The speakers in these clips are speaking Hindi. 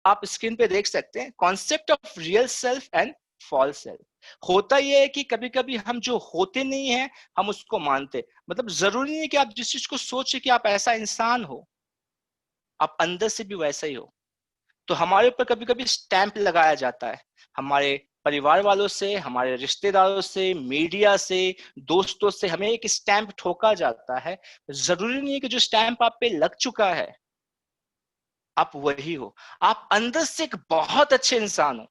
आप स्क्रीन पे देख सकते हैं concept of real self and false self. होता यह है कि कभी कभी हम जो होते नहीं है हम उसको मानते, मतलब जरूरी नहीं कि आप जिस चीज को सोचे कि आप ऐसा इंसान हो, आप अंदर से भी वैसा ही हो। तो हमारे ऊपर कभी कभी स्टैंप लगाया जाता है, हमारे परिवार वालों से, हमारे रिश्तेदारों से, मीडिया से, दोस्तों से हमें एक स्टैंप ठोका जाता है। जरूरी नहीं है कि जो स्टैंप आप पे लग चुका है आप वही हो। आप अंदर से एक बहुत अच्छे इंसान हो,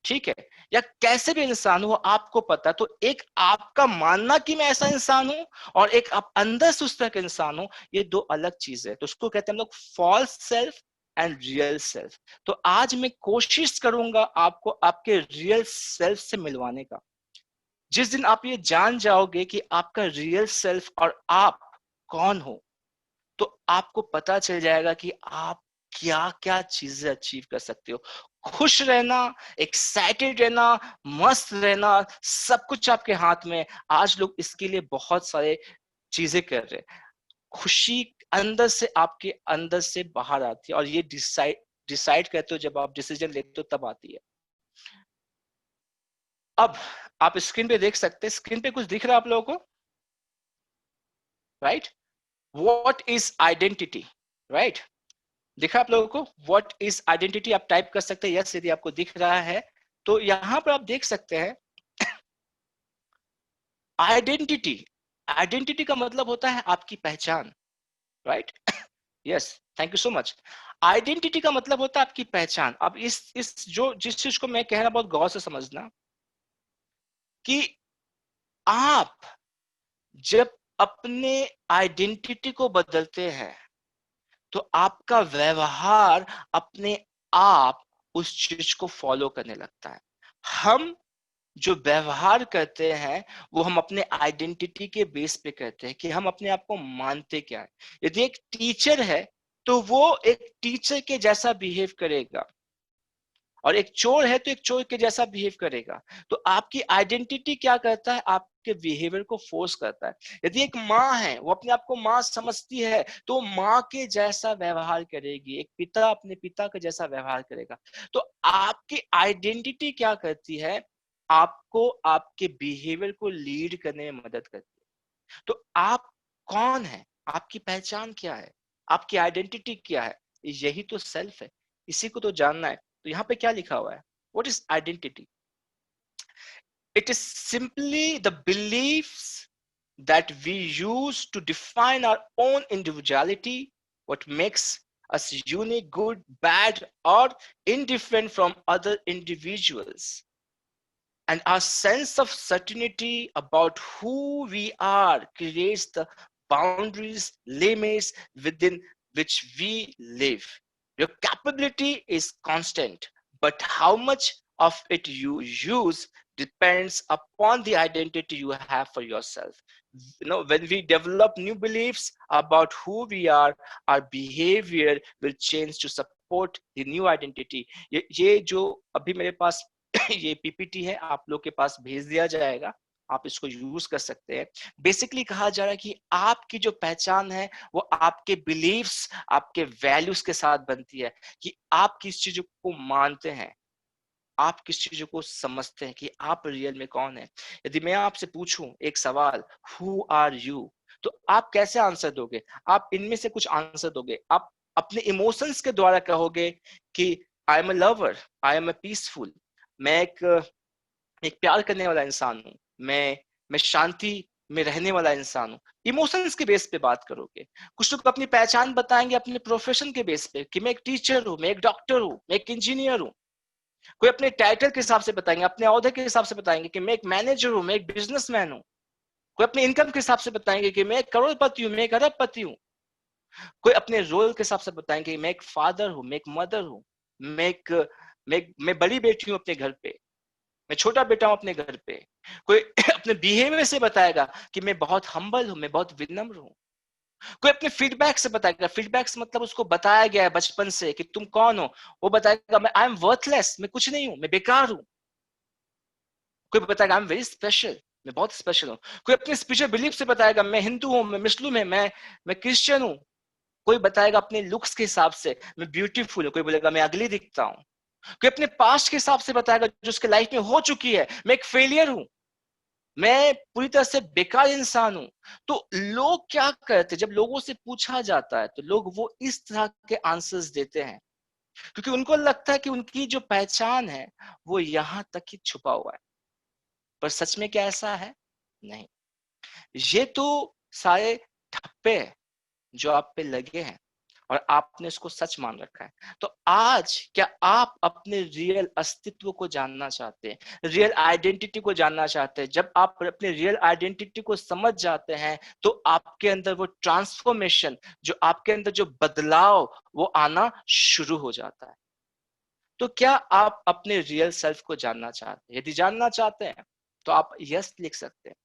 ठीक है, या कैसे भी इंसान हो आपको पता। तो एक आपका मानना कि मैं ऐसा इंसान हूं और एक आप अंदर से उस तरह के इंसान हो, ये दो अलग चीज है। तो उसको कहते हैं हम लोग false self and real self. तो आज मैं कोशिश करूंगा आपको आपके रियल सेल्फ से मिलवाने का। जिस दिन आप ये जान जाओगे कि आपका रियल सेल्फ और आप कौन हो, तो आपको पता चल जाएगा कि आप क्या क्या चीजें अचीव कर सकते हो। खुश रहना, एक्साइटेड रहना, मस्त रहना, सब कुछ आपके हाथ में। आज लोग इसके लिए बहुत सारे चीजें कर रहे हैं। खुशी अंदर से, आपके अंदर से बाहर आती है, और ये डिसाइड डिसाइड करते हो जब आप डिसीजन लेते हो तब आती है। अब आप स्क्रीन पे देख सकते हैं, स्क्रीन पे कुछ दिख रहा है आप लोगों को, right? What is identity, right? दिखा आप लोगों को व्हाट इज आइडेंटिटी? आप टाइप कर सकते हैं यस यदि आपको दिख रहा है। तो यहां पर आप देख सकते हैं आइडेंटिटी। आइडेंटिटी का मतलब होता है आपकी पहचान, right? Yes, thank you so much. Identity का मतलब होता है आपकी पहचान। अब इस जो जिस चीज को मैं कह रहा हूं बहुत गौर से समझना कि आप जब अपने आइडेंटिटी को बदलते हैं तो आपका व्यवहार अपने आप उस चीज को फॉलो करने लगता है। हम जो व्यवहार करते हैं वो हम अपने आइडेंटिटी के बेस पे करते हैं कि हम अपने आप को मानते क्या है। यदि एक टीचर है तो वो एक टीचर के जैसा बिहेव करेगा, और एक चोर है तो एक चोर के जैसा बिहेव करेगा। तो आपकी आइडेंटिटी क्या करता है? आपके बिहेवियर को फोर्स करता है। यदि एक माँ है, वो अपने आप को माँ समझती है तो माँ के जैसा व्यवहार करेगी, एक पिता अपने पिता के जैसा व्यवहार करेगा। तो आपकी आइडेंटिटी क्या करती है? आपको आपके बिहेवियर को लीड करने में मदद करती है। तो आप कौन है? आपकी पहचान क्या है? आपकी आइडेंटिटी क्या है? यही तो सेल्फ है, इसी को तो जानना है। तो यहाँ पे क्या लिखा हुआ है? What is identity? It is simply the beliefs that we use to define our own individuality, what makes us unique, good, bad, or indifferent from other individuals. And our sense of certainty about who we are creates the boundaries, limits within which we live. Your capability is constant, but how much of it you use depends upon the identity you have for yourself. You know, when we develop new beliefs about who we are, our behavior will change to support the new identity. ये जो अभी मेरे पास ये पीपीटी है, आप लोग के पास भेज दिया जाएगा, आप इसको यूज कर सकते हैं। बेसिकली कहा जा रहा है कि आपकी जो पहचान है वो आपके बिलीव्स, आपके वैल्यूज के साथ बनती है, कि आप किस चीजों को मानते हैं, आप किस चीजों को समझते हैं, कि आप रियल में कौन है। यदि मैं आपसे पूछूं एक सवाल, हु आर यू, तो आप कैसे आंसर दोगे? आप इनमें से कुछ आंसर दोगे। आप अपने इमोशंस के द्वारा कहोगे कि I am a lover, I am a peaceful, मैं एक प्यार करने वाला इंसान हूँ, मैं शांति में रहने वाला इंसान हूँ। इमोशंस के बेस पे बात करोगे। कुछ लोग अपनी पहचान बताएंगे अपने प्रोफेशन के बेस पे, कि मैं एक टीचर हूँ, मैं एक डॉक्टर हूँ, मैं एक इंजीनियर हूँ। कोई अपने टाइटल के हिसाब से बताएंगे, अपने ओहदे के हिसाब से बताएंगे कि मैं एक मैनेजर हूँ, मैं एक बिजनेसमैन हूँ। कोई अपने इनकम के हिसाब से बताएंगे कि मैं एक करोड़पति हूँ, मैं एक अरबपति हूँ। कोई अपने रोल के हिसाब से बताएंगे मैं एक फादर हूँ, मैं एक मदर हूँ, मैं बड़ी बेटी हूँ अपने घर पे, मैं छोटा बेटा हूं अपने घर पे। कोई अपने बिहेवियर से बताएगा कि मैं बहुत हम्बल हूं, मैं बहुत विनम्र हूं। कोई अपने फीडबैक से बताएगा, फीडबैक से मतलब उसको बताया गया है बचपन से कि तुम कौन हो, वो बताएगा मैं आई एम वर्थलेस, मैं कुछ नहीं हूं, मैं बेकार हूं। कोई बताएगा आई एम वेरी स्पेशल, मैं बहुत स्पेशल हूं। कोई अपने स्पिरिचुअल बिलीफ से बताएगा मैं हिंदू हूं, मैं मुस्लिम है, मैं क्रिश्चियन हूं, कोई बताएगा अपने लुक्स के हिसाब से मैं ब्यूटीफुल हूं, कोई बोलेगा मैं अगली दिखता हूं, कोई अपने पास्ट के हिसाब से बताएगा जो उसके लाइफ में हो चुकी है, मैं एक फेलियर हूं, मैं पूरी तरह से बेकार इंसान हूं। तो लोग क्या करते हैं, जब लोगों से पूछा जाता है तो लोग वो इस तरह के आंसर्स देते हैं, क्योंकि उनको लगता है कि उनकी जो पहचान है वो यहां तक ही छुपा हुआ है। पर सच में क्या ऐसा है? नहीं। ये तो सारे ठप्पे हैं जो आप पे लगे हैं और आपने इसको सच मान रखा है। तो आज क्या आप अपने रियल अस्तित्व को जानना चाहते हैं, रियल आइडेंटिटी को जानना चाहते हैं? जब आप अपने रियल आइडेंटिटी को समझ जाते हैं तो आपके अंदर वो ट्रांसफॉर्मेशन, जो आपके अंदर जो बदलाव वो आना शुरू हो जाता है। तो क्या आप अपने रियल सेल्फ को जानना चाहते हैं? यदि जानना चाहते हैं तो आप यस लिख सकते हैं।